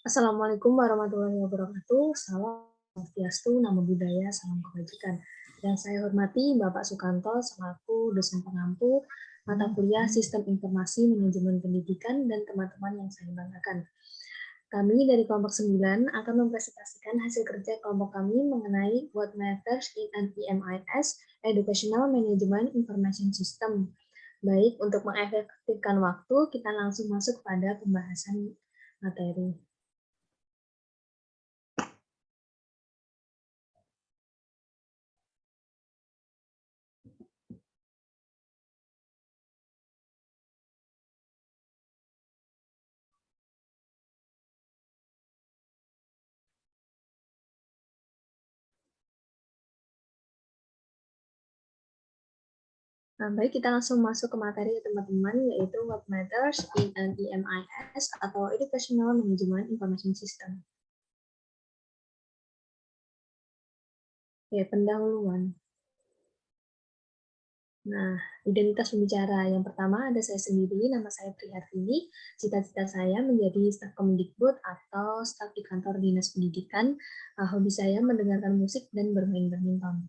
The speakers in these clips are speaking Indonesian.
Assalamualaikum warahmatullahi wabarakatuh. Salam Swastiastu, Namo Buddhaya, salam kebajikan. Yang saya hormati Bapak Sukanto selaku dosen pengampu mata kuliah Sistem Informasi Manajemen Pendidikan dan teman-teman yang saya banggakan. Kami dari kelompok 9 akan mempresentasikan hasil kerja kelompok kami mengenai What Matters in an EMIS, Educational Management Information System. Baik, untuk mengefektifkan waktu, kita langsung masuk pada pembahasan materi. Nah, baik, kita langsung masuk ke materi teman-teman, yaitu What Matters in an EMIS atau Educational Management Information System. Oke, pendahuluan. Nah, identitas pembicara. Yang pertama ada saya sendiri, nama saya Prihartini. Cita-cita saya menjadi staf Kemendikbud atau staf di kantor Dinas Pendidikan. Hobi saya mendengarkan musik dan bermain badminton.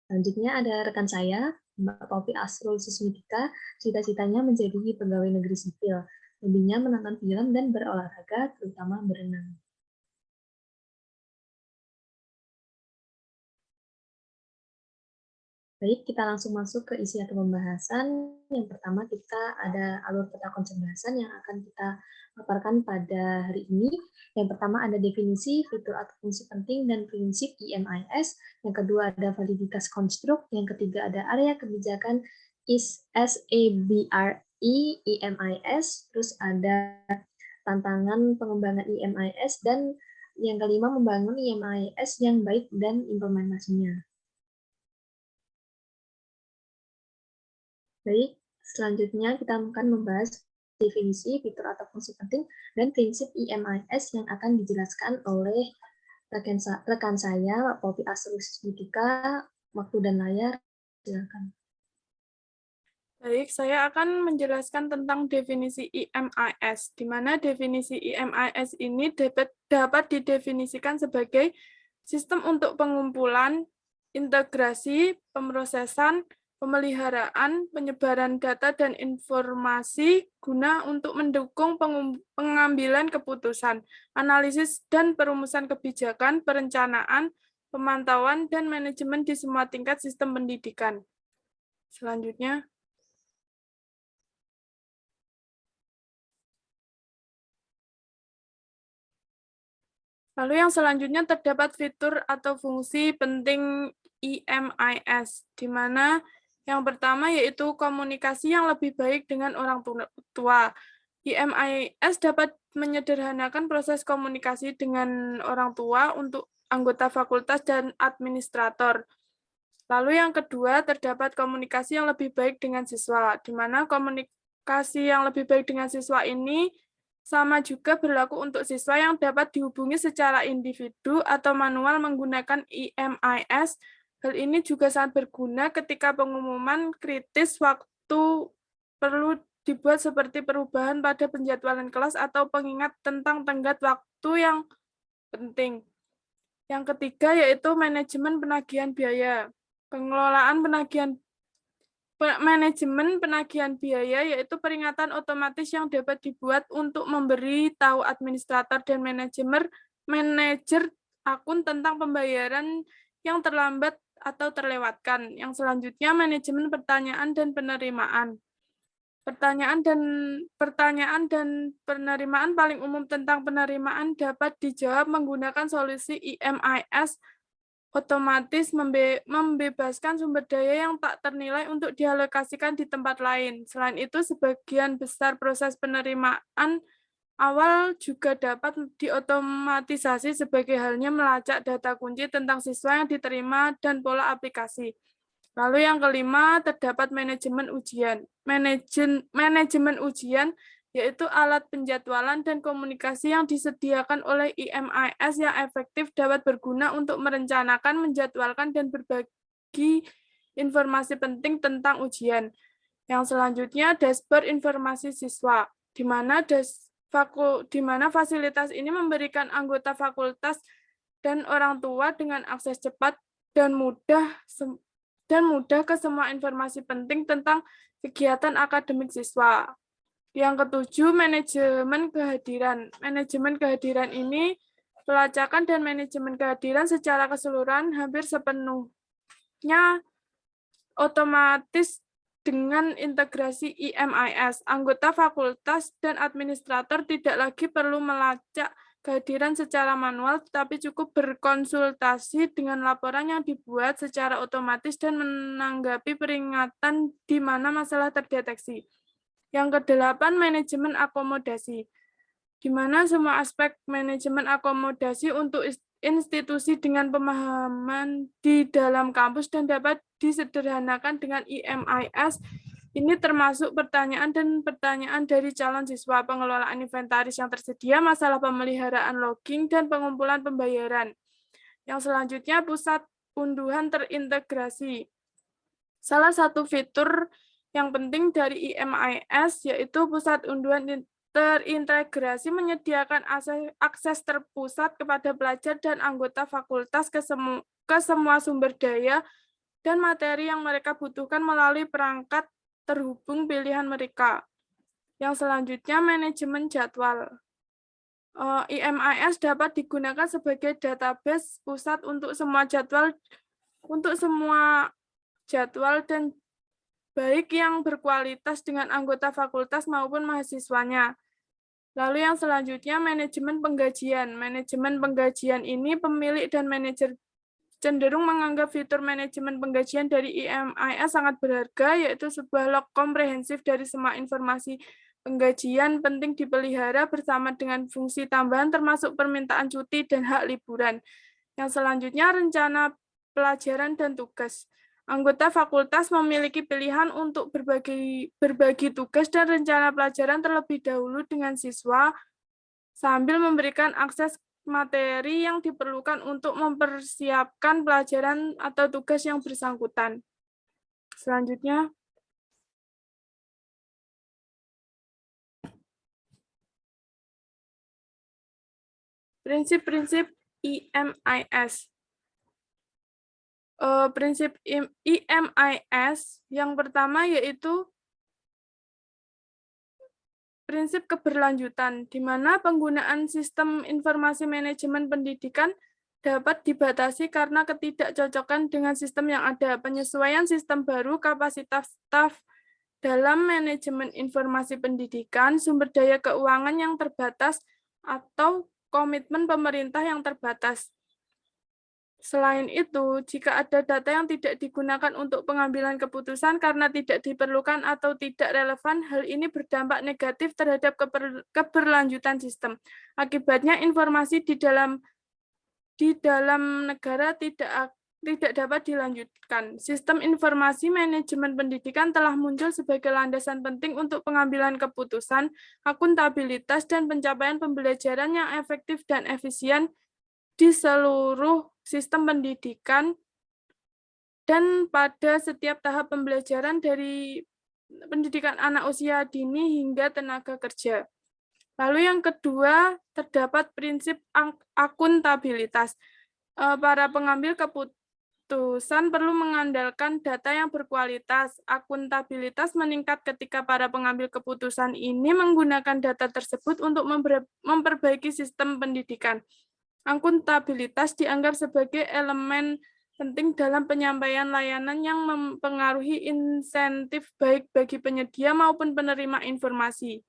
Selanjutnya ada rekan saya, Mbak Popi Asrul Susmitika, cita-citanya menjadi pegawai negeri sipil. Hobinya menonton film dan berolahraga, terutama berenang. Baik, kita langsung masuk ke isi atau pembahasan. Yang pertama kita ada alur peta konsep bahasan yang akan kita paparkan pada hari ini. Yang pertama ada definisi, fitur atau fungsi penting dan prinsip EMIS. Yang kedua ada validitas konstruk. Yang ketiga ada area kebijakan SABRE EMIS. Terus ada tantangan pengembangan EMIS dan yang kelima membangun EMIS yang baik dan implementasinya. Baik, selanjutnya kita akan membahas definisi, fitur atau fungsi penting, dan prinsip EMIS yang akan dijelaskan oleh rekan saya, Pak Popi Asrusmitika. Waktu dan layar, silakan. Baik, saya akan menjelaskan tentang definisi EMIS, di mana definisi EMIS ini dapat didefinisikan sebagai sistem untuk pengumpulan, integrasi, pemrosesan, pemeliharaan, penyebaran data dan informasi guna untuk mendukung pengambilan keputusan, analisis dan perumusan kebijakan, perencanaan, pemantauan, dan manajemen di semua tingkat sistem pendidikan. Selanjutnya, lalu yang selanjutnya terdapat fitur atau fungsi penting EMIS, di mana yang pertama yaitu komunikasi yang lebih baik dengan orang tua. EMIS dapat menyederhanakan proses komunikasi dengan orang tua untuk anggota fakultas dan administrator. Lalu yang kedua terdapat komunikasi yang lebih baik dengan siswa, di mana komunikasi yang lebih baik dengan siswa ini sama juga berlaku untuk siswa yang dapat dihubungi secara individu atau manual menggunakan EMIS. Hal ini juga sangat berguna ketika pengumuman kritis waktu perlu dibuat seperti perubahan pada penjadwalan kelas atau pengingat tentang tenggat waktu yang penting. Yang ketiga yaitu manajemen penagihan biaya. Pengelolaan manajemen penagihan biaya yaitu peringatan otomatis yang dapat dibuat untuk memberi tahu administrator dan manajer akun tentang pembayaran yang terlambat atau terlewatkan. Yang selanjutnya manajemen pertanyaan dan penerimaan. Pertanyaan dan penerimaan paling umum tentang penerimaan dapat dijawab menggunakan solusi EMIS otomatis membebaskan sumber daya yang tak ternilai untuk dialokasikan di tempat lain. Selain itu, sebagian besar proses penerimaan awal juga dapat diotomatisasi sebagai halnya melacak data kunci tentang siswa yang diterima dan pola aplikasi. Lalu yang kelima, terdapat manajemen ujian. Manajemen ujian yaitu alat penjadwalan dan komunikasi yang disediakan oleh EMIS yang efektif dapat berguna untuk merencanakan, menjadwalkan, dan berbagi informasi penting tentang ujian. Yang selanjutnya, dashboard informasi siswa, di mana di mana fasilitas ini memberikan anggota fakultas dan orang tua dengan akses cepat dan mudah ke semua informasi penting tentang kegiatan akademik siswa. Yang ketujuh, manajemen kehadiran. Manajemen kehadiran ini pelacakan dan manajemen kehadiran secara keseluruhan hampir sepenuhnya otomatis dengan integrasi IMIS. Anggota fakultas dan administrator tidak lagi perlu melacak kehadiran secara manual, tetapi cukup berkonsultasi dengan laporan yang dibuat secara otomatis dan menanggapi peringatan di mana masalah terdeteksi. Yang kedelapan, manajemen akomodasi, di mana semua aspek manajemen akomodasi untuk institusi dengan pemahaman di dalam kampus dan dapat disederhanakan dengan IMIS. Ini termasuk pertanyaan dari calon siswa, pengelolaan inventaris yang tersedia, masalah pemeliharaan logging, dan pengumpulan pembayaran. Yang selanjutnya, pusat unduhan terintegrasi. Salah satu fitur yang penting dari IMIS yaitu pusat unduhan terintegrasi menyediakan akses terpusat kepada pelajar dan anggota fakultas ke semua sumber daya dan materi yang mereka butuhkan melalui perangkat terhubung pilihan mereka. Yang selanjutnya, manajemen jadwal. IMIS dapat digunakan sebagai database pusat untuk semua jadwal dan baik yang berkualitas dengan anggota fakultas maupun mahasiswanya. Lalu yang selanjutnya, manajemen penggajian. Manajemen penggajian ini pemilik dan manajer cenderung menganggap fitur manajemen penggajian dari IMIS sangat berharga, yaitu sebuah log komprehensif dari semua informasi penggajian penting dipelihara bersama dengan fungsi tambahan termasuk permintaan cuti dan hak liburan. Yang selanjutnya, rencana pelajaran dan tugas. Anggota fakultas memiliki pilihan untuk berbagi tugas dan rencana pelajaran terlebih dahulu dengan siswa sambil memberikan akses materi yang diperlukan untuk mempersiapkan pelajaran atau tugas yang bersangkutan. Selanjutnya, prinsip-prinsip IMIS. Prinsip IMIS yang pertama yaitu prinsip keberlanjutan, di mana penggunaan sistem informasi manajemen pendidikan dapat dibatasi karena ketidakcocokan dengan sistem yang ada, penyesuaian sistem baru, kapasitas staf dalam manajemen informasi pendidikan, sumber daya keuangan yang terbatas, atau komitmen pemerintah yang terbatas. Selain itu, jika ada data yang tidak digunakan untuk pengambilan keputusan karena tidak diperlukan atau tidak relevan, hal ini berdampak negatif terhadap keberlanjutan sistem. Akibatnya, informasi di dalam negara tidak dapat dilanjutkan. Sistem informasi manajemen pendidikan telah muncul sebagai landasan penting untuk pengambilan keputusan, akuntabilitas, dan pencapaian pembelajaran yang efektif dan efisien di seluruh sistem pendidikan dan pada setiap tahap pembelajaran dari pendidikan anak usia dini hingga tenaga kerja. Lalu yang kedua, terdapat prinsip akuntabilitas. Para pengambil keputusan perlu mengandalkan data yang berkualitas. Akuntabilitas meningkat ketika para pengambil keputusan ini menggunakan data tersebut untuk memperbaiki sistem pendidikan. Akuntabilitas dianggap sebagai elemen penting dalam penyampaian layanan yang mempengaruhi insentif baik bagi penyedia maupun penerima informasi.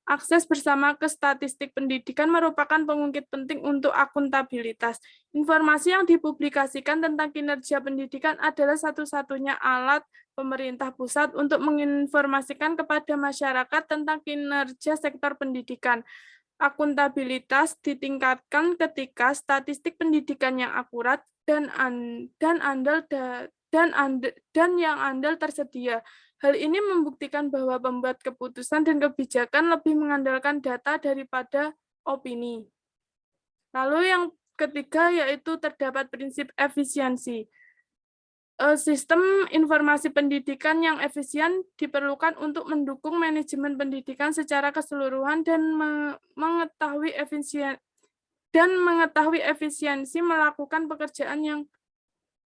Akses bersama ke statistik pendidikan merupakan pengungkit penting untuk akuntabilitas. Informasi yang dipublikasikan tentang kinerja pendidikan adalah satu-satunya alat pemerintah pusat untuk menginformasikan kepada masyarakat tentang kinerja sektor pendidikan. Akuntabilitas ditingkatkan ketika statistik pendidikan yang akurat dan yang andal tersedia. Hal ini membuktikan bahwa pembuat keputusan dan kebijakan lebih mengandalkan data daripada opini. Lalu yang ketiga yaitu terdapat prinsip efisiensi. sistem informasi pendidikan yang efisien diperlukan untuk mendukung manajemen pendidikan secara keseluruhan dan mengetahui efisiensi melakukan pekerjaan yang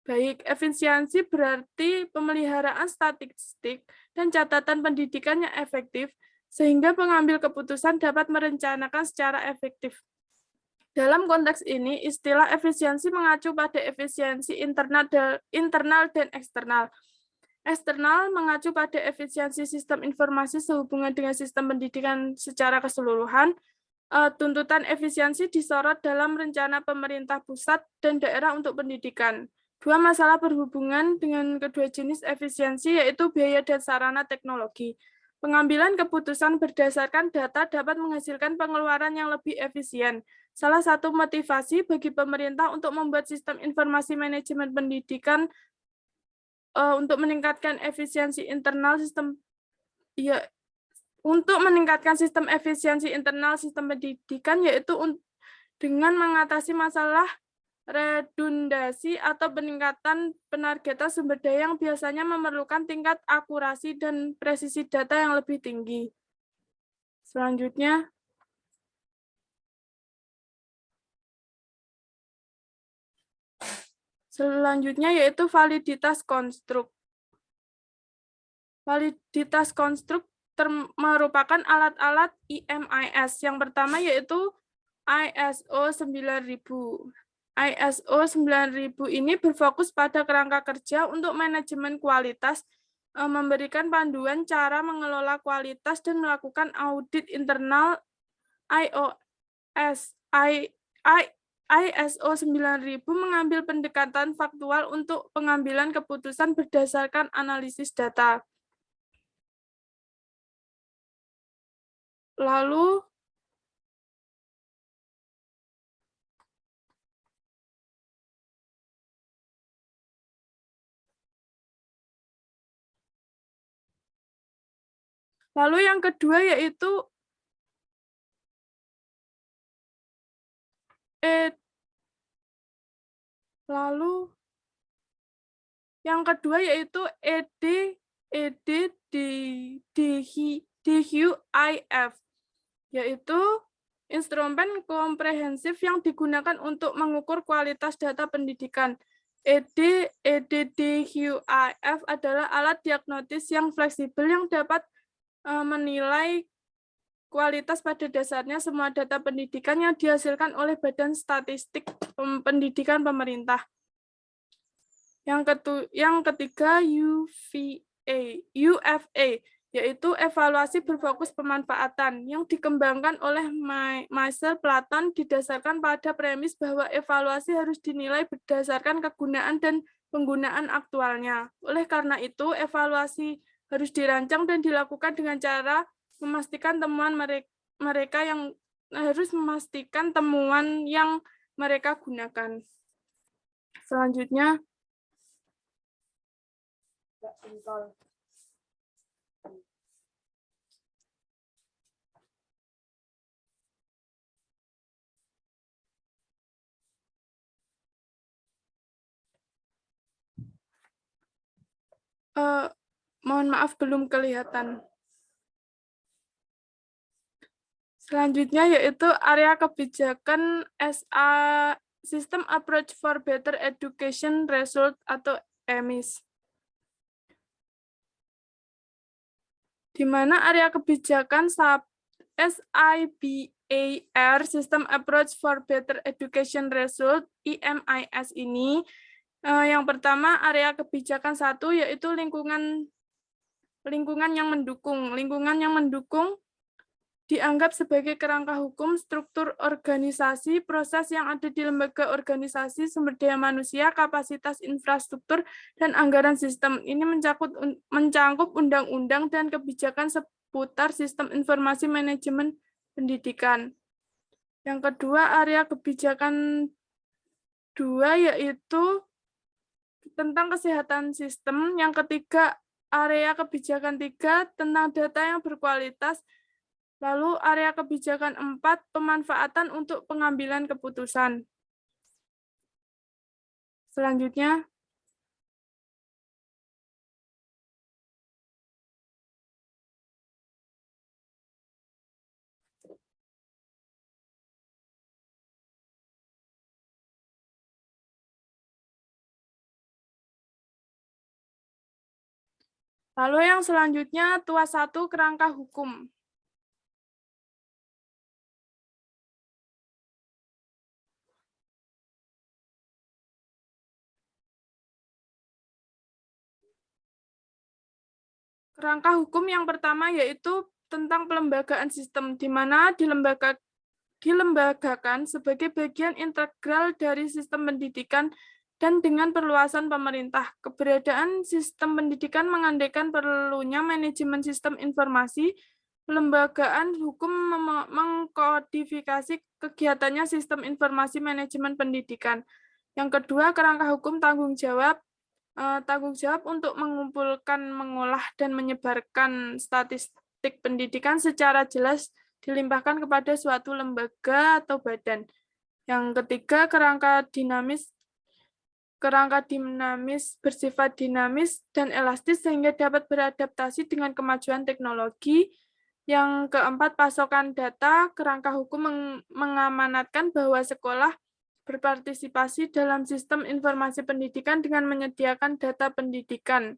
baik. Efisiensi berarti pemeliharaan statistik dan catatan pendidikan yang efektif, sehingga pengambil keputusan dapat merencanakan secara efektif. Dalam konteks ini, istilah efisiensi mengacu pada efisiensi internal dan eksternal. Eksternal mengacu pada efisiensi sistem informasi sehubungan dengan sistem pendidikan secara keseluruhan. Tuntutan efisiensi disorot dalam rencana pemerintah pusat dan daerah untuk pendidikan. Dua masalah berhubungan dengan kedua jenis efisiensi, yaitu biaya dan sarana teknologi. Pengambilan keputusan berdasarkan data dapat menghasilkan pengeluaran yang lebih efisien. Salah satu motivasi bagi pemerintah untuk membuat sistem informasi manajemen pendidikan untuk meningkatkan efisiensi internal sistem pendidikan, yaitu dengan mengatasi masalah redundasi atau peningkatan penargetan sumber daya yang biasanya memerlukan tingkat akurasi dan presisi data yang lebih tinggi. Selanjutnya yaitu validitas konstruk. Validitas konstruk merupakan alat-alat IMIS. Yang pertama yaitu ISO 9000. ISO 9000 ini berfokus pada kerangka kerja untuk manajemen kualitas, memberikan panduan cara mengelola kualitas dan melakukan audit internal. ISO 9000 mengambil pendekatan faktual untuk pengambilan keputusan berdasarkan analisis data. Lalu yang kedua yaitu EDHUIF, yaitu instrumen komprehensif yang digunakan untuk mengukur kualitas data pendidikan. EDHUIF adalah alat diagnosis yang fleksibel yang dapat menilai kualitas pada dasarnya semua data pendidikan yang dihasilkan oleh Badan Statistik Pendidikan Pemerintah. Yang ketiga UFA, yaitu evaluasi berfokus pemanfaatan, yang dikembangkan oleh Marcel Platon didasarkan pada premis bahwa evaluasi harus dinilai berdasarkan kegunaan dan penggunaan aktualnya. Oleh karena itu, evaluasi harus dirancang dan dilakukan dengan cara memastikan temuan yang mereka gunakan. Selanjutnya, mohon maaf belum kelihatan. Selanjutnya yaitu area kebijakan System Approach for Better Education Result atau EMIS. Di mana area kebijakan SIBAR, System Approach for Better Education Result, IMIS ini, yang pertama area kebijakan 1 yaitu lingkungan yang mendukung. Lingkungan yang mendukung dianggap sebagai kerangka hukum, struktur organisasi, proses yang ada di lembaga organisasi, sumber daya manusia, kapasitas infrastruktur, dan anggaran sistem. Ini mencangkup undang-undang dan kebijakan seputar sistem informasi manajemen pendidikan. Yang kedua, area kebijakan 2 yaitu tentang kesehatan sistem. Yang ketiga, area kebijakan 3 tentang data yang berkualitas. Lalu area kebijakan 4, pemanfaatan untuk pengambilan keputusan. Selanjutnya, Lalu yang selanjutnya, tuas 1 kerangka hukum. Kerangka hukum yang pertama yaitu tentang pelembagaan sistem, di mana dilembagakan sebagai bagian integral dari sistem pendidikan dan dengan perluasan pemerintah. Keberadaan sistem pendidikan mengandaikan perlunya manajemen sistem informasi. Pelembagaan hukum mengkodifikasi kegiatannya sistem informasi manajemen pendidikan. Yang kedua, kerangka hukum tanggung jawab untuk mengumpulkan, mengolah, dan menyebarkan statistik pendidikan secara jelas dilimpahkan kepada suatu lembaga atau badan. Yang ketiga, kerangka dinamis bersifat dinamis dan elastis sehingga dapat beradaptasi dengan kemajuan teknologi. Yang keempat, pasokan data. Kerangka hukum mengamanatkan bahwa sekolah berpartisipasi dalam sistem informasi pendidikan dengan menyediakan data pendidikan.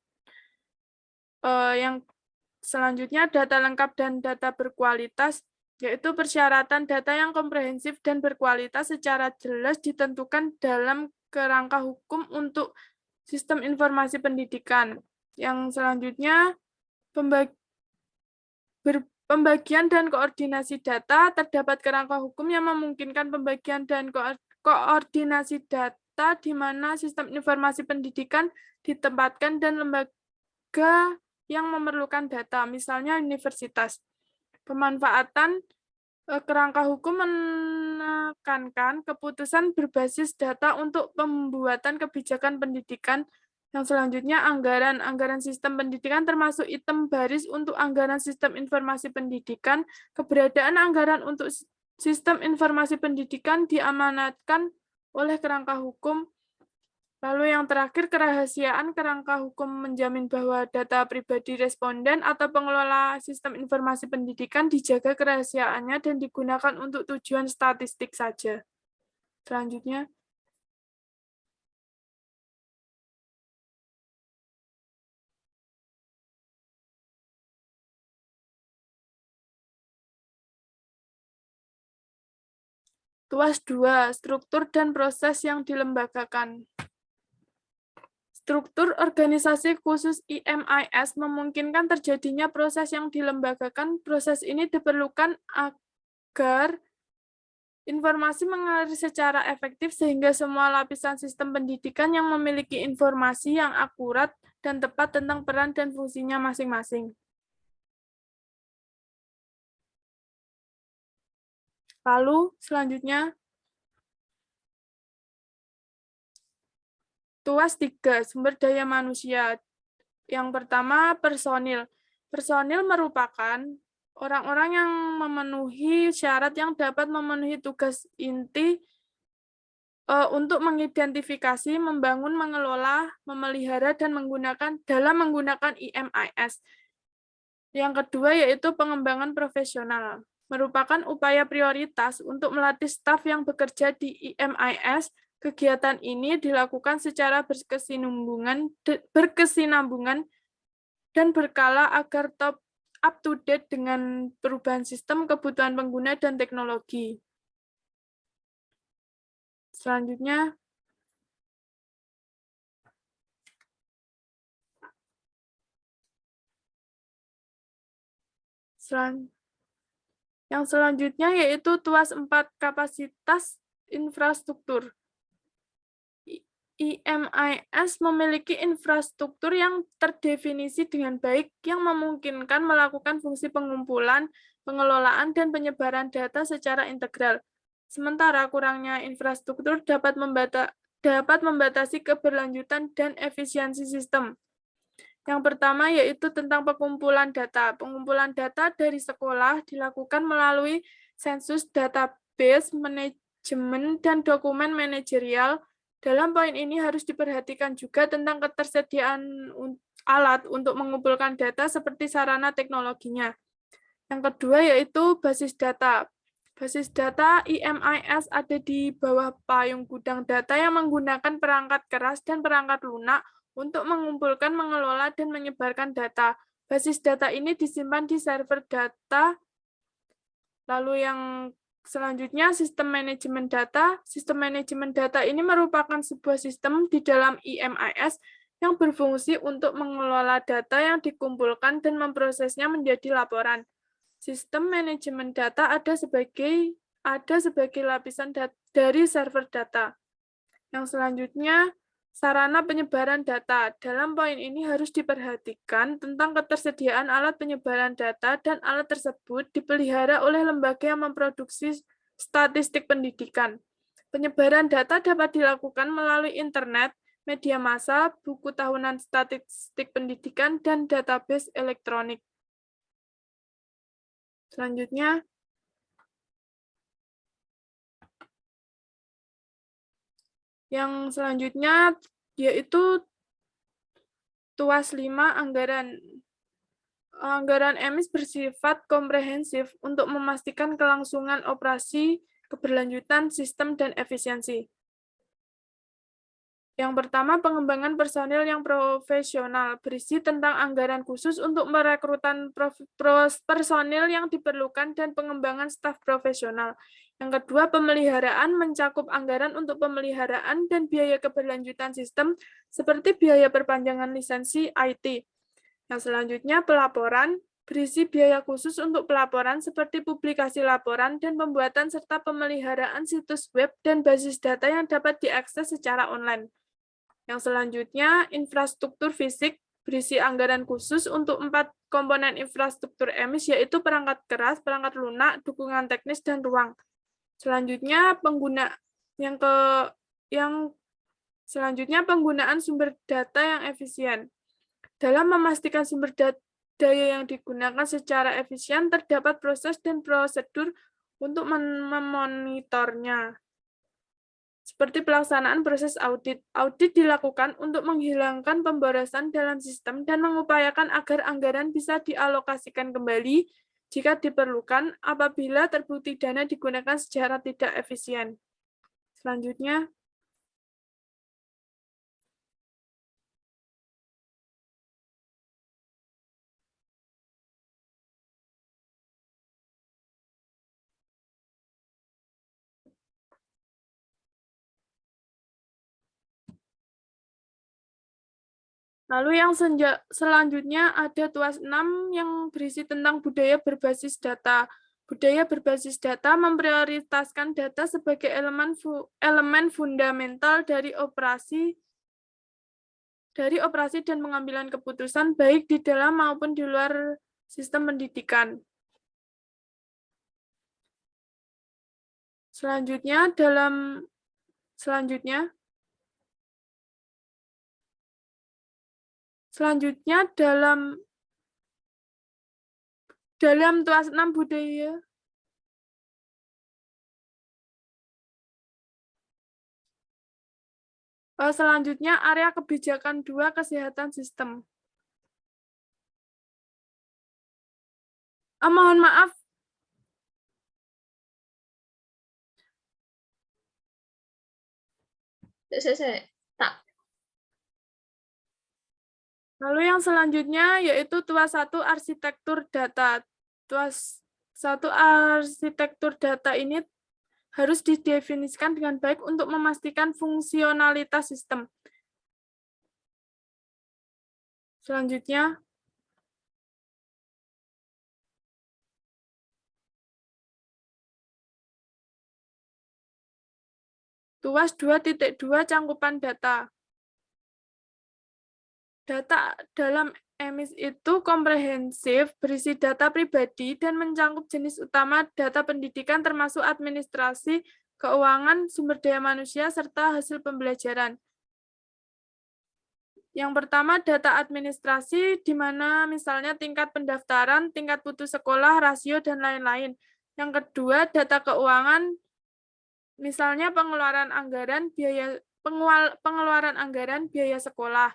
Yang selanjutnya, data lengkap dan data berkualitas, yaitu persyaratan data yang komprehensif dan berkualitas secara jelas ditentukan dalam kerangka hukum untuk sistem informasi pendidikan. Yang selanjutnya, pembagian dan koordinasi data. Terdapat kerangka hukum yang memungkinkan pembagian dan koordinasi data di mana sistem informasi pendidikan ditempatkan dan lembaga yang memerlukan data, misalnya universitas. Pemanfaatan kerangka hukum menekankan keputusan berbasis data untuk pembuatan kebijakan pendidikan. Yang selanjutnya, anggaran sistem pendidikan termasuk item baris untuk anggaran sistem informasi pendidikan. Keberadaan anggaran untuk sistem informasi pendidikan diamanatkan oleh kerangka hukum. Lalu yang terakhir, kerahasiaan. Kerangka hukum menjamin bahwa data pribadi responden atau pengelola sistem informasi pendidikan dijaga kerahasiaannya dan digunakan untuk tujuan statistik saja. Selanjutnya, tuas 2, struktur dan proses yang dilembagakan. Struktur organisasi khusus IMIS memungkinkan terjadinya proses yang dilembagakan. Proses ini diperlukan agar informasi mengalir secara efektif sehingga semua lapisan sistem pendidikan yang memiliki informasi yang akurat dan tepat tentang peran dan fungsinya masing-masing. Lalu selanjutnya, tuas 3, sumber daya manusia. Yang pertama, personil. Personil merupakan orang-orang yang memenuhi syarat yang dapat memenuhi tugas inti untuk mengidentifikasi, membangun, mengelola, memelihara, dan menggunakan IMIS. Yang kedua yaitu pengembangan profesional. Merupakan upaya prioritas untuk melatih staf yang bekerja di IMIS. Kegiatan ini dilakukan secara berkesinambungan dan berkala agar up to date dengan perubahan sistem, kebutuhan pengguna, dan teknologi. Selanjutnya, yang selanjutnya yaitu tuas 4, kapasitas infrastruktur. IMIS memiliki infrastruktur yang terdefinisi dengan baik yang memungkinkan melakukan fungsi pengumpulan, pengelolaan, dan penyebaran data secara integral. Sementara kurangnya infrastruktur dapat membatasi keberlanjutan dan efisiensi sistem. Yang pertama yaitu tentang pengumpulan data. Pengumpulan data dari sekolah dilakukan melalui sensus, database, manajemen, dan dokumen manajerial. Dalam poin ini harus diperhatikan juga tentang ketersediaan alat untuk mengumpulkan data seperti sarana teknologinya. Yang kedua yaitu basis data. Basis data IMIS ada di bawah payung gudang data yang menggunakan perangkat keras dan perangkat lunak untuk mengumpulkan, mengelola, dan menyebarkan data. Basis data ini disimpan di server data. Lalu yang selanjutnya, sistem manajemen data. Sistem manajemen data ini merupakan sebuah sistem di dalam IMIS yang berfungsi untuk mengelola data yang dikumpulkan dan memprosesnya menjadi laporan. Sistem manajemen data ada sebagai lapisan dari server data. Yang selanjutnya, sarana penyebaran data. Dalam poin ini harus diperhatikan tentang ketersediaan alat penyebaran data dan alat tersebut dipelihara oleh lembaga yang memproduksi statistik pendidikan. Penyebaran data dapat dilakukan melalui internet, media massa, buku tahunan statistik pendidikan, dan database elektronik. Selanjutnya, yang selanjutnya yaitu tuas 5 anggaran. Anggaran EMIS bersifat komprehensif untuk memastikan kelangsungan operasi, keberlanjutan sistem, dan efisiensi. Yang pertama, pengembangan personil yang profesional, berisi tentang anggaran khusus untuk merekrutan personil yang diperlukan dan pengembangan staf profesional. Yang kedua, pemeliharaan mencakup anggaran untuk pemeliharaan dan biaya keberlanjutan sistem, seperti biaya perpanjangan lisensi IT. Yang selanjutnya, pelaporan, berisi biaya khusus untuk pelaporan seperti publikasi laporan dan pembuatan serta pemeliharaan situs web dan basis data yang dapat diakses secara online. Yang selanjutnya, infrastruktur fisik, berisi anggaran khusus untuk 4 komponen infrastruktur EMIS, yaitu perangkat keras, perangkat lunak, dukungan teknis, dan ruang. Selanjutnya, penggunaan sumber data yang efisien. Dalam memastikan sumber daya yang digunakan secara efisien, terdapat proses dan prosedur untuk memonitornya. Seperti pelaksanaan proses audit. Audit dilakukan untuk menghilangkan pemborosan dalam sistem dan mengupayakan agar anggaran bisa dialokasikan kembali jika diperlukan apabila terbukti dana digunakan secara tidak efisien. Selanjutnya, lalu yang selanjutnya ada tuas 6 yang berisi tentang budaya berbasis data. Budaya berbasis data memprioritaskan data sebagai elemen fundamental dari operasi dan pengambilan keputusan baik di dalam maupun di luar sistem pendidikan. Selanjutnya dalam tuas 6 budaya. Selanjutnya area kebijakan 2 kesehatan sistem. Mohon maaf. Tak. Lalu yang selanjutnya yaitu tuas 1 arsitektur data. Tuas 1 arsitektur data ini harus didefinisikan dengan baik untuk memastikan fungsionalitas sistem. Selanjutnya, tuas 2.2 cangkupan data. Data dalam EMIS itu komprehensif, berisi data pribadi, dan mencakup jenis utama data pendidikan termasuk administrasi, keuangan, sumber daya manusia, serta hasil pembelajaran. Yang pertama, data administrasi, di mana misalnya tingkat pendaftaran, tingkat putus sekolah, rasio, dan lain-lain. Yang kedua, data keuangan, misalnya pengeluaran anggaran, biaya sekolah.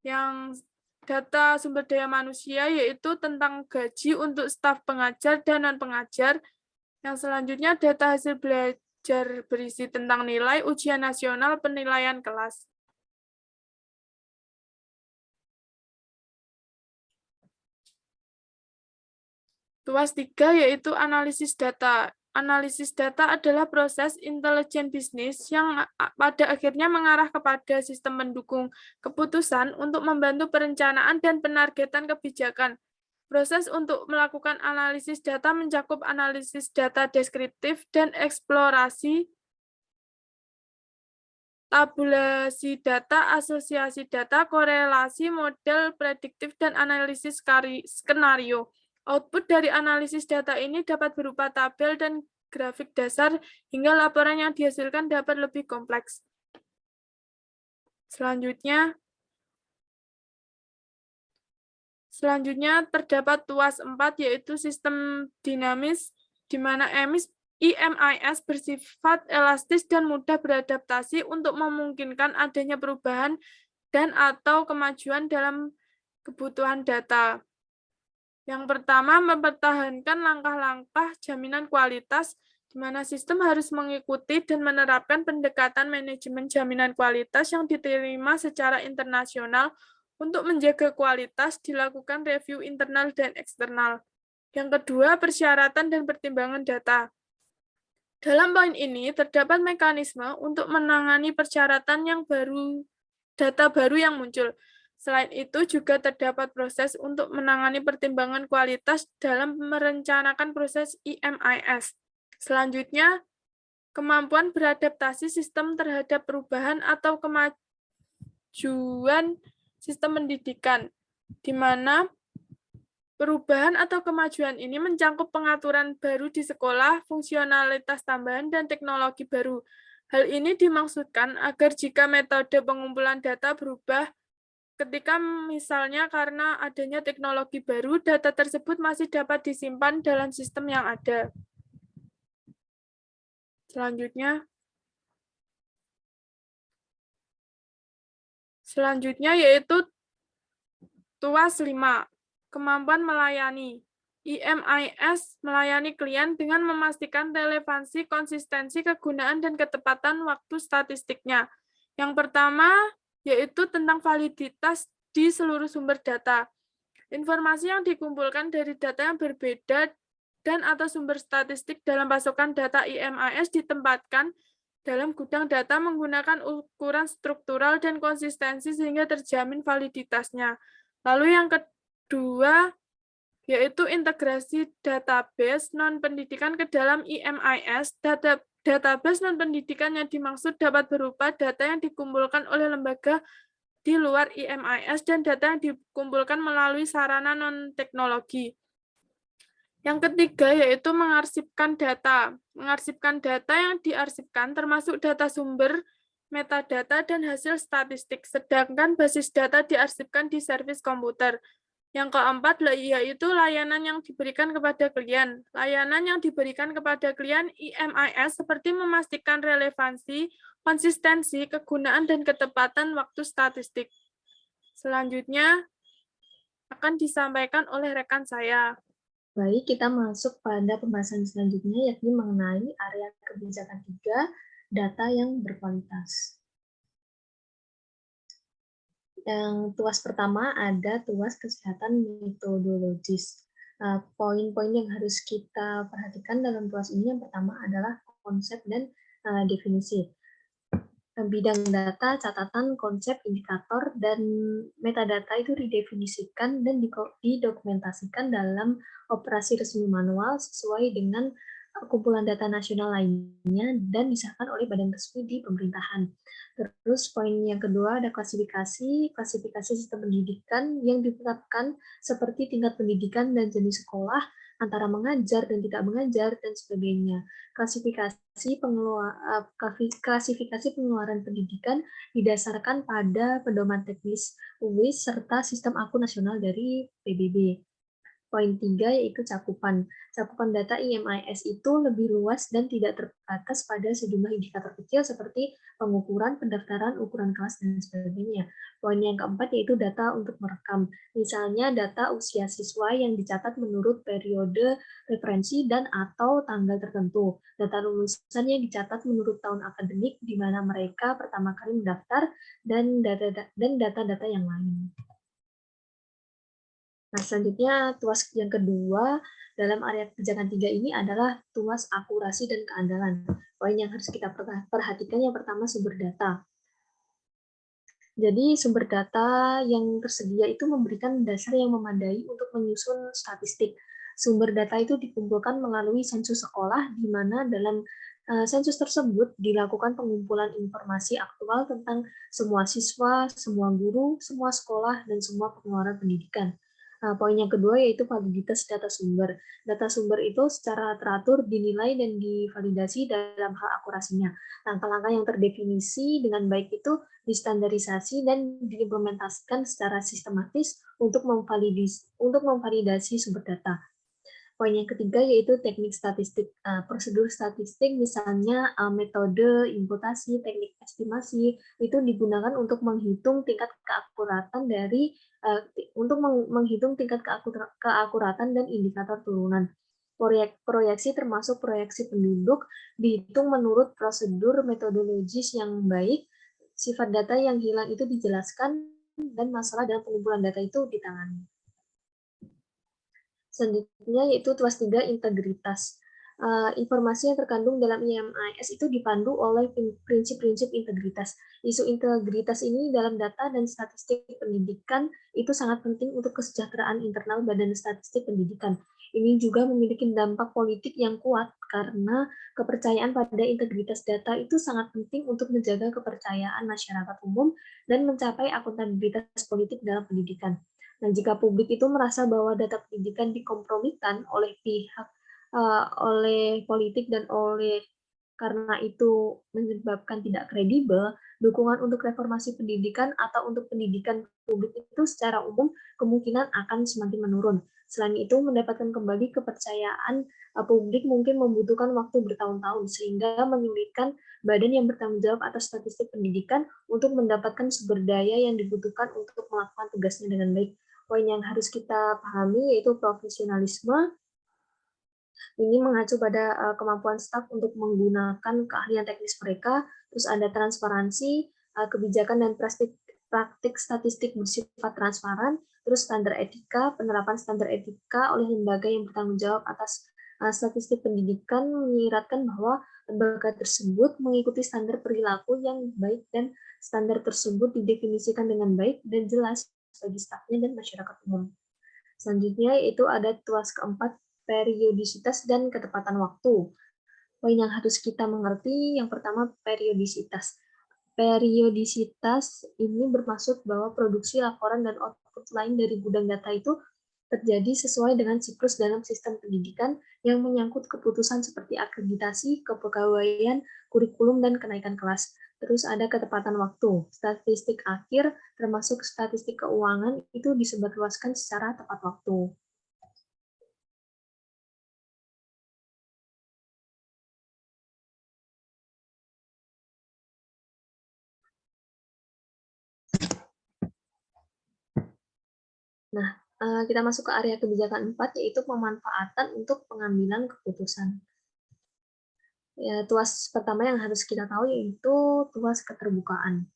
Yang data sumber daya manusia yaitu tentang gaji untuk staf pengajar dan non-pengajar. Yang selanjutnya data hasil belajar berisi tentang nilai, ujian nasional, penilaian kelas. Tuas 3 yaitu analisis data. Analisis data adalah proses intelijen bisnis yang pada akhirnya mengarah kepada sistem pendukung keputusan untuk membantu perencanaan dan penargetan kebijakan. Proses untuk melakukan analisis data mencakup analisis data deskriptif dan eksplorasi, tabulasi data, asosiasi data, korelasi, model prediktif, dan analisis skenario. Output dari analisis data ini dapat berupa tabel dan grafik dasar hingga laporan yang dihasilkan dapat lebih kompleks. Selanjutnya terdapat tuas 4 yaitu sistem dinamis di mana IMIS bersifat elastis dan mudah beradaptasi untuk memungkinkan adanya perubahan dan atau kemajuan dalam kebutuhan data. Yang pertama, mempertahankan langkah-langkah jaminan kualitas, di mana sistem harus mengikuti dan menerapkan pendekatan manajemen jaminan kualitas yang diterima secara internasional untuk menjaga kualitas, dilakukan review internal dan eksternal. Yang kedua, persyaratan dan pertimbangan data. Dalam poin ini, terdapat mekanisme untuk menangani persyaratan yang data baru yang muncul. Selain itu, juga terdapat proses untuk menangani pertimbangan kualitas dalam merencanakan proses IMIS. Selanjutnya, kemampuan beradaptasi sistem terhadap perubahan atau kemajuan sistem pendidikan, di mana perubahan atau kemajuan ini mencakup pengaturan baru di sekolah, fungsionalitas tambahan, dan teknologi baru. Hal ini dimaksudkan agar jika metode pengumpulan data berubah, ketika misalnya karena adanya teknologi baru, data tersebut masih dapat disimpan dalam sistem yang ada. Selanjutnya yaitu tuas 5, kemampuan melayani. IMIS melayani klien dengan memastikan relevansi, konsistensi, kegunaan, dan ketepatan waktu statistiknya. Yang pertama, yaitu tentang validitas di seluruh sumber data. Informasi yang dikumpulkan dari data yang berbeda dan atau sumber statistik dalam pasokan data IMIS ditempatkan dalam gudang data menggunakan ukuran struktural dan konsistensi sehingga terjamin validitasnya. Lalu yang kedua, yaitu integrasi database non-pendidikan ke dalam IMIS. Database non-pendidikan yang dimaksud dapat berupa data yang dikumpulkan oleh lembaga di luar IMIS dan data yang dikumpulkan melalui sarana non-teknologi. Yang ketiga yaitu mengarsipkan data. Mengarsipkan data yang diarsipkan termasuk data sumber, metadata, dan hasil statistik, sedangkan basis data diarsipkan di servis komputer. Yang keempat yaitu layanan yang diberikan kepada klien. Layanan yang diberikan kepada klien IMIS seperti memastikan relevansi, konsistensi, kegunaan, dan ketepatan waktu statistik. Selanjutnya akan disampaikan oleh rekan saya. Baik, kita masuk pada pembahasan selanjutnya, yakni mengenai area kebijakan 3, data yang berkualitas. Yang tuas pertama ada tuas kesehatan metodologis. Poin-poin yang harus kita perhatikan dalam tuas ini yang pertama adalah konsep dan definisi. Bidang data, catatan, konsep, indikator, dan metadata itu didefinisikan dan didokumentasikan dalam operasi resmi manual sesuai dengan kumpulan data nasional lainnya dan disahkan oleh badan resmi di pemerintahan. Terus poin yang kedua ada klasifikasi sistem pendidikan yang ditetapkan seperti tingkat pendidikan dan jenis sekolah, antara mengajar dan tidak mengajar, dan sebagainya. Klasifikasi pengeluaran pendidikan didasarkan pada pedoman teknis UWIS serta sistem akun nasional dari PBB. Poin 3 yaitu cakupan. Cakupan data IMIS itu lebih luas dan tidak terbatas pada sejumlah indikator kecil seperti pengukuran, pendaftaran, ukuran kelas, dan sebagainya. Poin yang keempat yaitu data untuk merekam. Misalnya data usia siswa yang dicatat menurut periode referensi dan atau tanggal tertentu. Data lulusan yang dicatat menurut tahun akademik di mana mereka pertama kali mendaftar dan data-data yang lain. Nah, selanjutnya tuas yang kedua dalam area kebijakan 3 ini adalah tuas akurasi dan keandalan. Poin yang harus kita perhatikan yang pertama sumber data. Jadi sumber data yang tersedia itu memberikan dasar yang memadai untuk menyusun statistik. Sumber data itu dikumpulkan melalui sensus sekolah, di mana dalam sensus tersebut dilakukan pengumpulan informasi aktual tentang semua siswa, semua guru, semua sekolah, dan semua pengeluaran pendidikan. Poin yang kedua yaitu validitas data sumber. Data sumber itu secara teratur dinilai dan divalidasi dalam hal akurasinya. Langkah-langkah yang terdefinisi dengan baik itu distandarisasi dan diimplementasikan secara sistematis untuk memvalidasi sumber data. Poin yang ketiga yaitu teknik statistik, prosedur statistik, misalnya metode imputasi, teknik estimasi, itu digunakan untuk menghitung tingkat keakuratan dan indikator turunan. Proyeksi termasuk proyeksi penduduk dihitung menurut prosedur metodologis yang baik, sifat data yang hilang itu dijelaskan, dan masalah dalam pengumpulan data itu ditangani. Selanjutnya yaitu tuas 3 integritas. Informasi yang terkandung dalam IMIS itu dipandu oleh prinsip-prinsip integritas. Isu integritas ini dalam data dan statistik pendidikan itu sangat penting untuk kesejahteraan internal Badan Statistik Pendidikan. Ini juga memiliki dampak politik yang kuat karena kepercayaan pada integritas data itu sangat penting untuk menjaga kepercayaan masyarakat umum dan mencapai akuntabilitas politik dalam pendidikan. Nah, jika publik itu merasa bahwa data pendidikan dikompromikan oleh politik dan karena itu menyebabkan tidak kredibel, dukungan untuk reformasi pendidikan atau untuk pendidikan publik itu secara umum kemungkinan akan semakin menurun. Selain itu, mendapatkan kembali kepercayaan publik mungkin membutuhkan waktu bertahun-tahun, sehingga menyulitkan badan yang bertanggung jawab atas statistik pendidikan untuk mendapatkan sumber daya yang dibutuhkan untuk melakukan tugasnya dengan baik. Poin yang harus kita pahami yaitu profesionalisme. Ini mengacu pada kemampuan staf untuk menggunakan keahlian teknis mereka, terus ada transparansi, kebijakan dan praktik statistik bersifat transparan, terus standar etika, penerapan standar etika oleh lembaga yang bertanggung jawab atas statistik pendidikan menyiratkan bahwa lembaga tersebut mengikuti standar perilaku yang baik dan standar tersebut didefinisikan dengan baik dan jelas bagi stafnya dan masyarakat umum. Selanjutnya yaitu ada tuas keempat, periodisitas dan ketepatan waktu. Poin yang harus kita mengerti yang pertama periodisitas. Periodisitas ini bermaksud bahwa produksi laporan dan output lain dari gudang data itu terjadi sesuai dengan siklus dalam sistem pendidikan yang menyangkut keputusan seperti akreditasi, kepegawaian, kurikulum, dan kenaikan kelas. Terus ada ketepatan waktu. Statistik akhir, termasuk statistik keuangan, itu disebarluaskan secara tepat waktu. Nah, kita masuk ke area kebijakan 4, yaitu pemanfaatan untuk pengambilan keputusan. Ya, tuas pertama yang harus kita tahu yaitu tuas keterbukaan.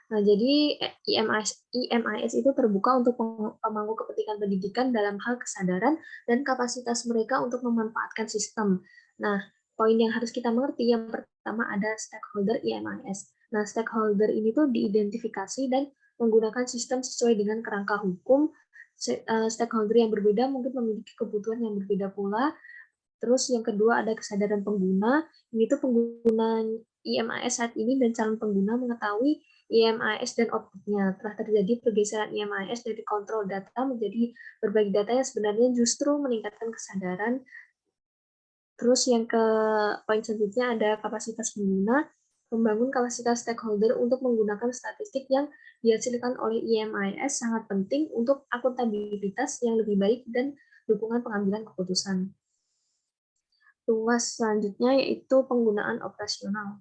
Nah, jadi IMIS itu terbuka untuk pemangku kepentingan pendidikan dalam hal kesadaran dan kapasitas mereka untuk memanfaatkan sistem. Nah, poin yang harus kita mengerti yang pertama ada stakeholder IMIS. Nah, stakeholder ini tuh diidentifikasi dan menggunakan sistem sesuai dengan kerangka hukum. Stakeholder yang berbeda mungkin memiliki kebutuhan yang berbeda pula. Terus yang kedua ada kesadaran pengguna. Ini tuh pengguna IMIS saat ini dan calon pengguna mengetahui IMIS dan output-nya. Telah terjadi pergeseran IMIS dari kontrol data menjadi berbagi data yang sebenarnya justru meningkatkan kesadaran. Terus yang ke poin selanjutnya ada kapasitas pengguna, membangun kapasitas stakeholder untuk menggunakan statistik yang dihasilkan oleh IMIS sangat penting untuk akuntabilitas yang lebih baik dan dukungan pengambilan keputusan. Tuas selanjutnya yaitu penggunaan operasional.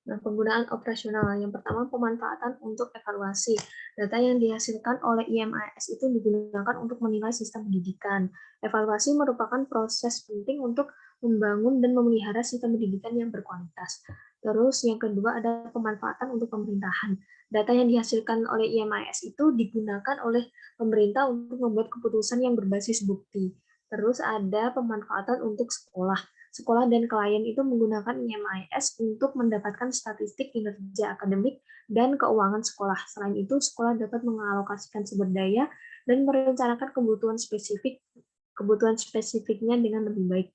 Nah, penggunaan operasional. Yang pertama, pemanfaatan untuk evaluasi. Data yang dihasilkan oleh IMIS itu digunakan untuk menilai sistem pendidikan. Evaluasi merupakan proses penting untuk membangun dan memelihara sistem pendidikan yang berkualitas. Terus yang kedua ada pemanfaatan untuk pemerintahan. Data yang dihasilkan oleh IMIS itu digunakan oleh pemerintah untuk membuat keputusan yang berbasis bukti. Terus ada pemanfaatan untuk sekolah. Sekolah dan klien itu menggunakan IMIS untuk mendapatkan statistik kinerja akademik dan keuangan sekolah. Selain itu, sekolah dapat mengalokasikan sumber daya dan merencanakan kebutuhan spesifiknya dengan lebih baik.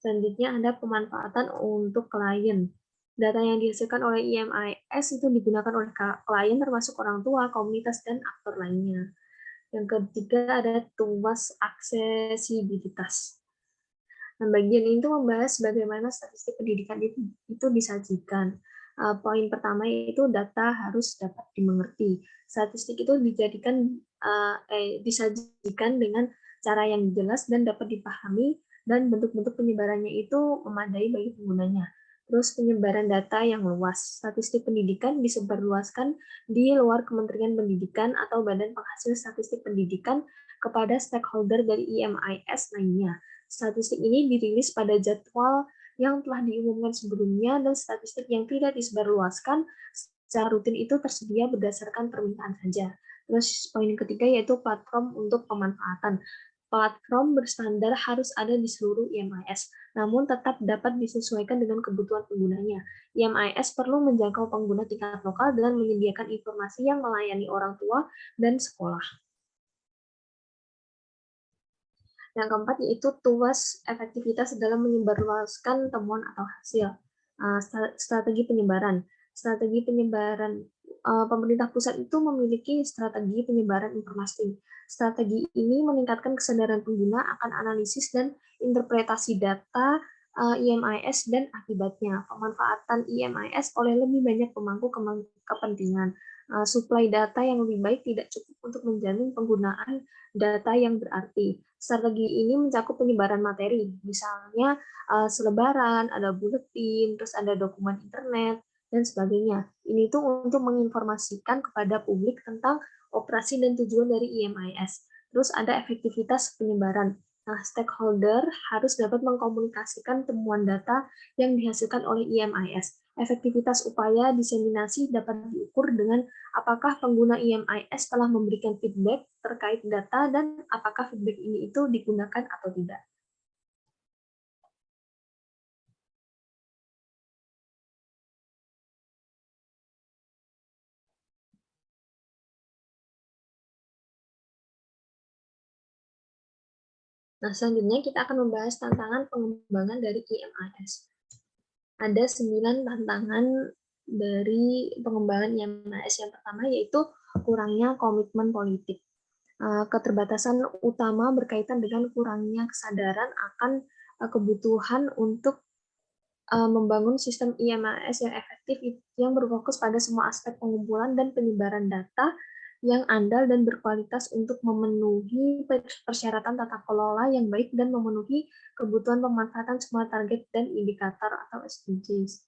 Selanjutnya ada pemanfaatan untuk klien. Data yang dihasilkan oleh IMIS itu digunakan oleh klien termasuk orang tua, komunitas, dan aktor lainnya. Yang ketiga ada tuas aksesibilitas. Nah, bagian ini tuh membahas bagaimana statistik pendidikan itu disajikan. Poin pertama yaitu data harus dapat dimengerti. Statistik itu disajikan dengan cara yang jelas dan dapat dipahami, dan bentuk-bentuk penyebarannya itu memadai bagi penggunanya. Terus penyebaran data yang luas. Statistik pendidikan disebarluaskan di luar Kementerian Pendidikan atau Badan Penghasil Statistik Pendidikan kepada stakeholder dari IMIS lainnya. Statistik ini dirilis pada jadwal yang telah diumumkan sebelumnya, dan statistik yang tidak disebarluaskan secara rutin itu tersedia berdasarkan permintaan saja. Terus poin ketiga yaitu platform untuk pemanfaatan. Platform berstandar harus ada di seluruh IMIS, namun tetap dapat disesuaikan dengan kebutuhan penggunanya. IMIS perlu menjangkau pengguna tingkat lokal dengan menyediakan informasi yang melayani orang tua dan sekolah. Yang keempat yaitu tuas efektivitas dalam menyebarluaskan temuan atau hasil. Strategi penyebaran. Strategi penyebaran pemerintah pusat itu memiliki strategi penyebaran informasi. Strategi ini meningkatkan kesadaran pengguna akan analisis dan interpretasi data IMIS dan akibatnya. Pemanfaatan IMIS oleh lebih banyak pemangku kepentingan. Suplai data yang lebih baik tidak cukup untuk menjamin penggunaan data yang berarti. Strategi ini mencakup penyebaran materi, misalnya selebaran, ada buletin, terus ada dokumen internet, dan sebagainya. Ini tuh untuk menginformasikan kepada publik tentang operasi dan tujuan dari IMIS. Terus ada efektivitas penyebaran. Nah, stakeholder harus dapat mengkomunikasikan temuan data yang dihasilkan oleh IMIS. Efektivitas upaya diseminasi dapat diukur dengan apakah pengguna IMIS telah memberikan feedback terkait data dan apakah feedback ini itu digunakan atau tidak. Nah, selanjutnya kita akan membahas tantangan pengembangan dari IMIS. Ada 9 tantangan dari pengembangan IMIS. Yang pertama yaitu kurangnya komitmen politik. Keterbatasan utama berkaitan dengan kurangnya kesadaran akan kebutuhan untuk membangun sistem IMIS yang efektif yang berfokus pada semua aspek pengumpulan dan penyebaran data yang andal dan berkualitas untuk memenuhi persyaratan tata kelola yang baik dan memenuhi kebutuhan pemanfaatan semua target dan indikator atau SDGs.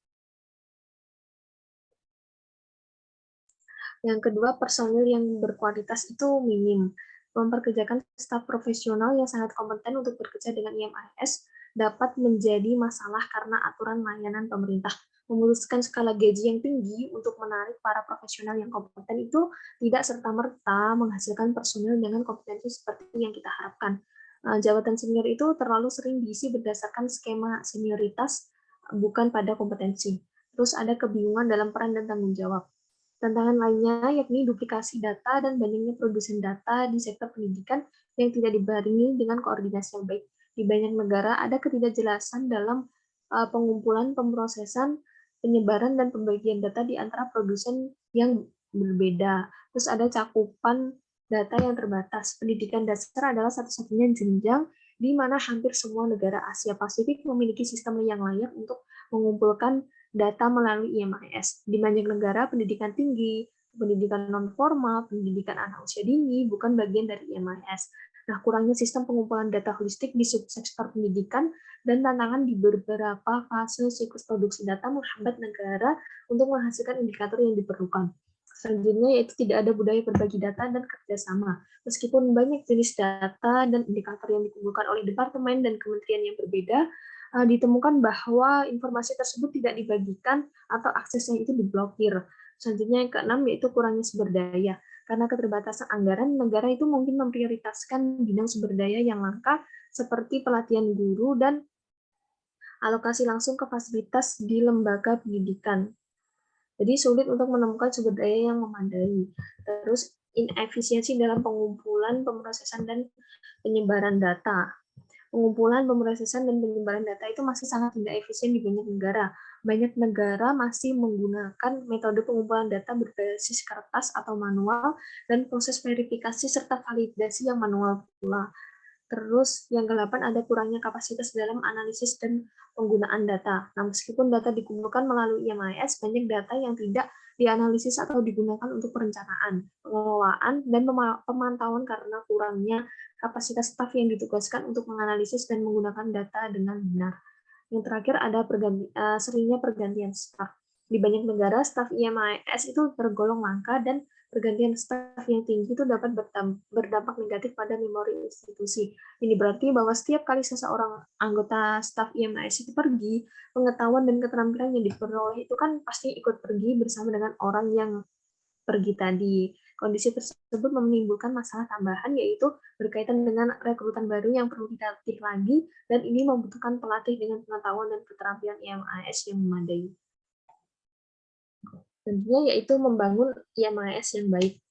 Yang kedua, personil yang berkualitas itu minim. Memperkerjakan staf profesional yang sangat kompeten untuk bekerja dengan IMIS dapat menjadi masalah karena aturan layanan pemerintah. Memutuskan skala gaji yang tinggi untuk menarik para profesional yang kompeten itu tidak serta-merta menghasilkan personil dengan kompetensi seperti yang kita harapkan. Jabatan senior itu terlalu sering diisi berdasarkan skema senioritas, bukan pada kompetensi. Terus ada kebingungan dalam peran dan tanggung jawab. Tantangan lainnya yakni duplikasi data dan banyaknya produsen data di sektor pendidikan yang tidak dibarengi dengan koordinasi yang baik. Di banyak negara ada ketidakjelasan dalam pengumpulan, pemrosesan, penyebaran, dan pembagian data di antara produsen yang berbeda. Terus ada cakupan data yang terbatas. Pendidikan dasar adalah satu-satunya jenjang di mana hampir semua negara Asia Pasifik memiliki sistem yang layak untuk mengumpulkan data melalui IMIS. Di banyak negara, pendidikan tinggi, pendidikan non formal, pendidikan anak usia dini bukan bagian dari IMIS. Nah, kurangnya sistem pengumpulan data holistik di subsektor pendidikan dan tantangan di beberapa fase siklus produksi data menghambat negara untuk menghasilkan indikator yang diperlukan. Selanjutnya yaitu tidak ada budaya berbagi data dan kerjasama. Meskipun banyak jenis data dan indikator yang dikumpulkan oleh departemen dan kementerian yang berbeda, ditemukan bahwa informasi tersebut tidak dibagikan atau aksesnya itu diblokir. Selanjutnya yang keenam yaitu kurangnya sumber daya. Karena keterbatasan anggaran, negara itu mungkin memprioritaskan bidang sumber daya yang langka seperti pelatihan guru dan alokasi langsung ke fasilitas di lembaga pendidikan. Jadi sulit untuk menemukan sumber daya yang memadai. Terus inefisiensi dalam pengumpulan, pemrosesan, dan penyebaran data. Pengumpulan, pemrosesan, dan penyebaran data itu masih sangat tidak efisien di banyak negara. Banyak negara masih menggunakan metode pengumpulan data berbasis kertas atau manual, dan proses verifikasi serta validasi yang manual pula. Terus yang ke-8 ada kurangnya kapasitas dalam analisis dan penggunaan data. Nah, meskipun data dikumpulkan melalui IMIS, banyak data yang tidak dianalisis atau digunakan untuk perencanaan, pengelolaan, dan pemantauan karena kurangnya kapasitas staf yang ditugaskan untuk menganalisis dan menggunakan data dengan benar. Yang terakhir ada seringnya pergantian staf. Di banyak negara, staf IMIS itu tergolong langka dan pergantian staf yang tinggi itu dapat berdampak negatif pada memori institusi. Ini berarti bahwa setiap kali seseorang anggota staf IMIS itu pergi, pengetahuan dan keterampilan yang diperoleh itu kan pasti ikut pergi bersama dengan orang yang pergi tadi. Kondisi tersebut menimbulkan masalah tambahan, yaitu berkaitan dengan rekrutan baru yang perlu dilatih lagi, dan ini membutuhkan pelatih dengan pengetahuan dan keterampilan IMIS yang memadai. Tentunya yaitu membangun IMIS yang baik.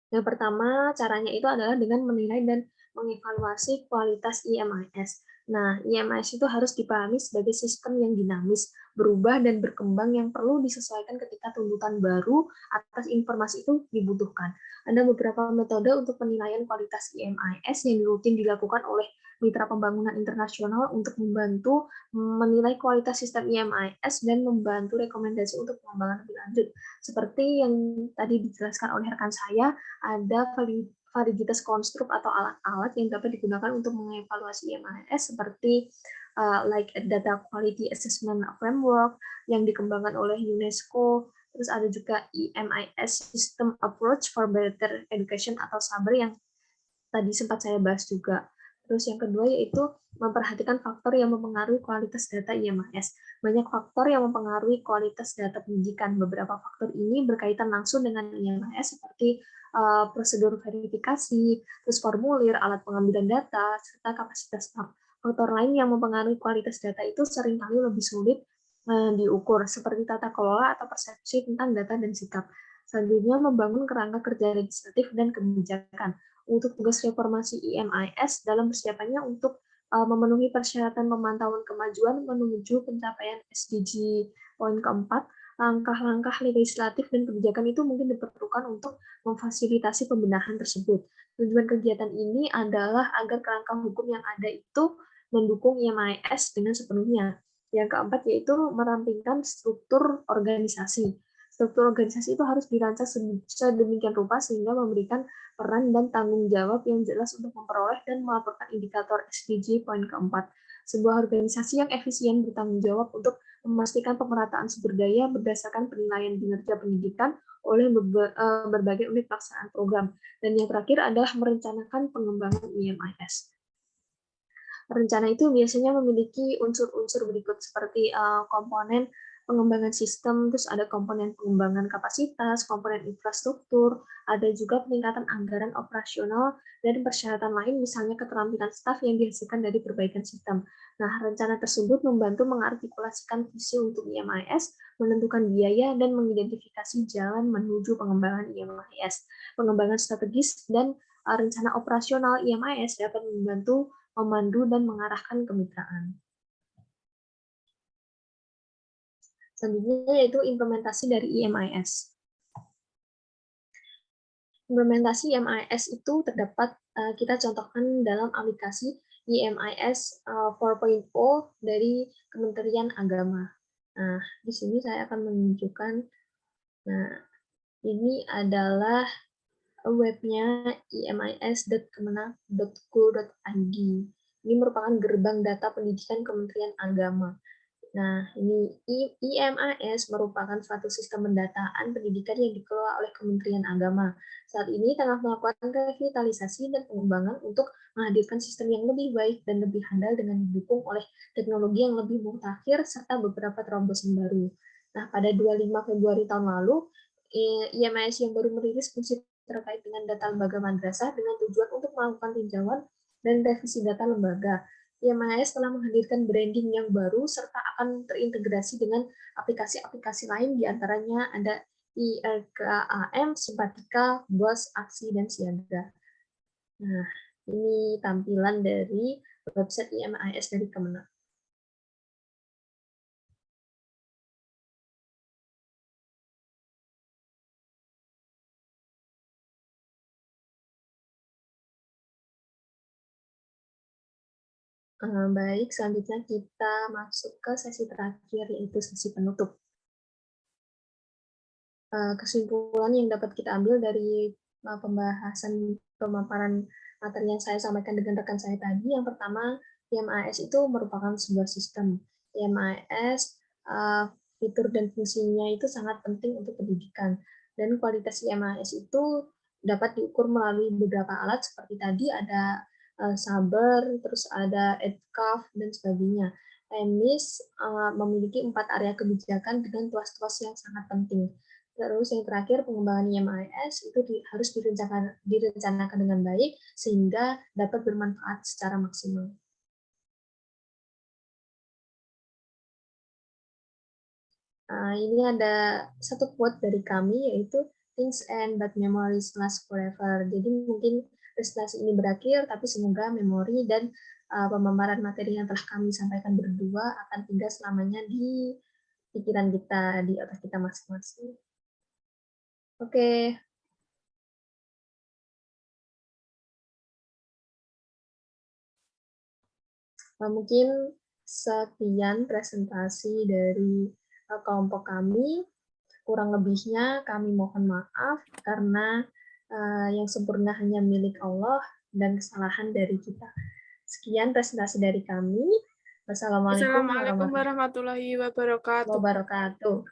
Yang pertama, caranya itu adalah dengan menilai dan mengevaluasi kualitas IMIS. Nah, IMIS itu harus dipahami sebagai sistem yang dinamis, berubah dan berkembang yang perlu disesuaikan ketika tuntutan baru atas informasi itu dibutuhkan. Ada beberapa metode untuk penilaian kualitas IMIS yang rutin dilakukan oleh mitra pembangunan internasional untuk membantu menilai kualitas sistem IMIS dan membantu rekomendasi untuk pengembangan lebih lanjut. Seperti yang tadi dijelaskan oleh rekan saya, ada validitas konstruk atau alat-alat yang dapat digunakan untuk mengevaluasi IMIS seperti like Data Quality Assessment Framework yang dikembangkan oleh UNESCO. Terus ada juga IMIS System Approach for Better Education atau SABER yang tadi sempat saya bahas juga. Terus yang kedua yaitu memperhatikan faktor yang mempengaruhi kualitas data IMIS. Banyak faktor yang mempengaruhi kualitas data pendidikan. Beberapa faktor ini berkaitan langsung dengan IMIS seperti prosedur verifikasi, terus formulir, alat pengambilan data, serta kapasitas staf. Faktor lain yang mempengaruhi kualitas data itu seringkali lebih sulit diukur, seperti tata kelola atau persepsi tentang data dan sikap. Selanjutnya, membangun kerangka kerja legislatif dan kebijakan. Untuk tugas reformasi IMIS dalam persiapannya untuk memenuhi persyaratan pemantauan kemajuan menuju pencapaian SDG poin keempat, langkah-langkah legislatif dan kebijakan itu mungkin diperlukan untuk memfasilitasi pembenahan tersebut. Tujuan kegiatan ini adalah agar kerangka hukum yang ada itu mendukung IMIS dengan sepenuhnya. Yang keempat yaitu merampingkan struktur organisasi. Struktur organisasi itu harus dirancang sedemikian rupa sehingga memberikan peran dan tanggung jawab yang jelas untuk memperoleh dan melaporkan indikator SDG poin keempat. Sebuah organisasi yang efisien bertanggung jawab untuk memastikan pemerataan sumber daya berdasarkan penilaian kinerja pendidikan oleh berbagai unit pelaksanaan program. Dan yang terakhir adalah merencanakan pengembangan IMIS. Rencana itu biasanya memiliki unsur-unsur berikut seperti komponen pengembangan sistem, terus ada komponen pengembangan kapasitas, komponen infrastruktur, ada juga peningkatan anggaran operasional, dan persyaratan lain misalnya keterampilan staf yang dihasilkan dari perbaikan sistem. Nah, rencana tersebut membantu mengartikulasikan visi untuk IMIS, menentukan biaya, dan mengidentifikasi jalan menuju pengembangan IMIS. Pengembangan strategis dan rencana operasional IMIS dapat membantu memandu dan mengarahkan kemitraan. Selanjutnya yaitu implementasi dari IMIS. Implementasi IMIS itu terdapat kita contohkan dalam aplikasi IMIS 4.0 dari Kementerian Agama. Nah, di sini saya akan menunjukkan, nah, ini adalah webnya imis.kemenak.go.id. Ini merupakan gerbang data pendidikan Kementerian Agama. Nah, ini IMAS merupakan suatu sistem pendataan pendidikan yang dikelola oleh Kementerian Agama. Saat ini tengah melakukan revitalisasi dan pengembangan untuk menghadirkan sistem yang lebih baik dan lebih handal dengan didukung oleh teknologi yang lebih mutakhir serta beberapa terobosan baru. Nah, pada 25 Februari tahun lalu, IMAS yang baru merilis fungsi terkait dengan data lembaga madrasah dengan tujuan untuk melakukan tinjauan dan revisi data lembaga. IMAS telah menghadirkan branding yang baru serta akan terintegrasi dengan aplikasi-aplikasi lain, diantaranya ada IRKAM, Simpatika, BOS, Aksi, dan Siaga. Nah, ini tampilan dari website IMAS dari Kemenak. Baik, selanjutnya kita masuk ke sesi terakhir, yaitu sesi penutup. Kesimpulan yang dapat kita ambil dari pembahasan pemaparan materi yang saya sampaikan dengan rekan saya tadi, yang pertama, IMAS itu merupakan sebuah sistem. IMAS, fitur dan fungsinya itu sangat penting untuk pendidikan. Dan kualitas IMAS itu dapat diukur melalui beberapa alat, seperti tadi ada Saber, terus ada EdCav, dan sebagainya. IMAS memiliki 4 area kebijakan dengan tuas-tuas yang sangat penting. Terus yang terakhir, pengembangan IMAS itu harus direncanakan dengan baik sehingga dapat bermanfaat secara maksimal. Ini ada satu quote dari kami, yaitu "Things end but memories last forever". Jadi mungkin presentasi ini berakhir, tapi semoga memori dan pemaparan materi yang telah kami sampaikan berdua akan tinggal selamanya di pikiran kita, di otak kita masing-masing. Oke. Mungkin sekian presentasi dari kelompok kami. Kurang lebihnya kami mohon maaf karena yang sempurna hanya milik Allah dan kesalahan dari kita. Sekian presentasi dari kami. Wassalamualaikum Wassalamualaikum warahmatullahi wabarakatuh. wabarakatuh.